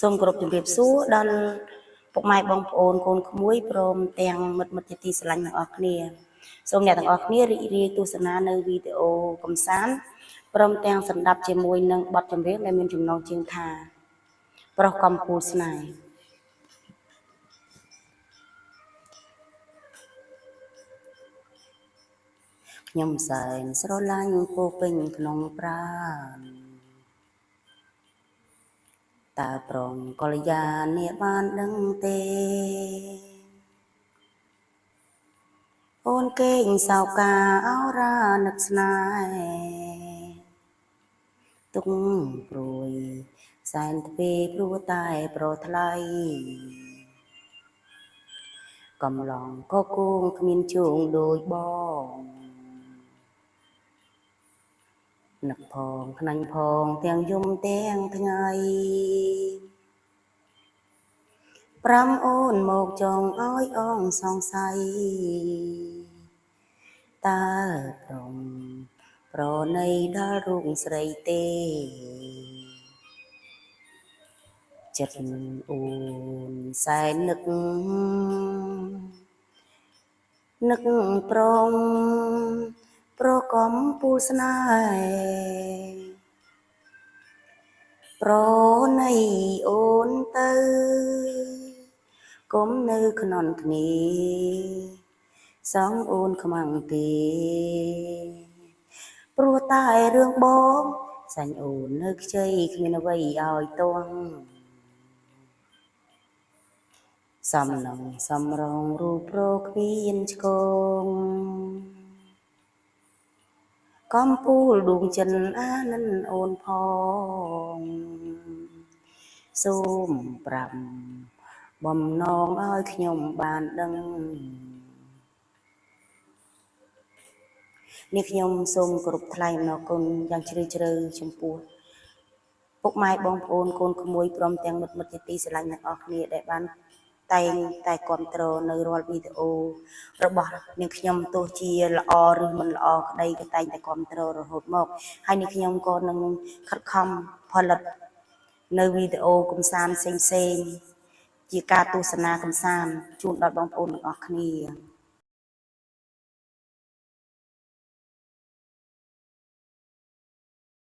សូមគោរពជម្រាបសួរដល់ពុកម៉ែបងប្អូនកូនក្មួយព្រមទាំងមិត្តជាទីស្រឡាញ់ទាំងអស់គ្នាសូមអ្នកទាំងអស់គ្នារីករាយទស្សនានៅវីដេអូកំសាន្តព្រមទាំងសម្ដាប់ជាមួយនឹងបទចម្រៀងដែលមានចំណងជើងថាប្រុសកំពូលស្នេហ៍ខ្ញុំសែនស្រឡាញ់ពោពេញក្នុងប្រាណតើប្រងកល្យានេះបានដឹងទេអូនគេងសោកាអោរានឹកស្នេហ៍ទុកព្រួយសែនទ្វេព្រោះតែប្រថ្លៃកំឡងក៏គងគ្មានជើងដូចបងនឹកផងខ្នាញ់ផងទាំងយំទាំងថ្ងៃប្រាំអូនមកចង់ឲ្យអងសង្ស័យតើព្រមប្រណីដល់រូបស្រីទេចិត្តអូនសែននឹកប្រងប្រកំពូលស្នេហ៍ប្រណីអូនទៅកុំនៅខ្នន់គ្នាសងអូនខ្មាំងទេព្រោះតែរឿងបងសាញ់អូននៅខ្ចីគ្មានអ្វីឲ្យទង់សំណងសំរងរូបប្រគ្មានឆ្កងកំពូលដួងចិនអានិនអូនផងសូមប្រាប់បំណងឲ្យខ្ញុំបានដឹងនេះខ្ញុំសូមគោរពថ្លែងអំណរគុណយ៉ាងជ្រាលជ្រៅចំពោះពុកម៉ែបងប្អូនកូនក្មួយព្រមទាំងមិត្តជាទីស្រឡាញ់ទាំងអស់គ្នាដែលបានតែងតែគ្រប់គ្រងនៅរាល់វីដេអូរបស់នាងខ្ញុំទោះជាល្អឬមិនល្អក្តីក៏តែងតែគ្រប់គ្រងរហូតមកហើយនាងខ្ញុំក៏នឹងខិតខំផលិតនៅវីដេអូកំសាន្តផ្សេងជាការទស្សនាកំសាន្តជូនដល់បងប្អូនទាំងអស់គ្នា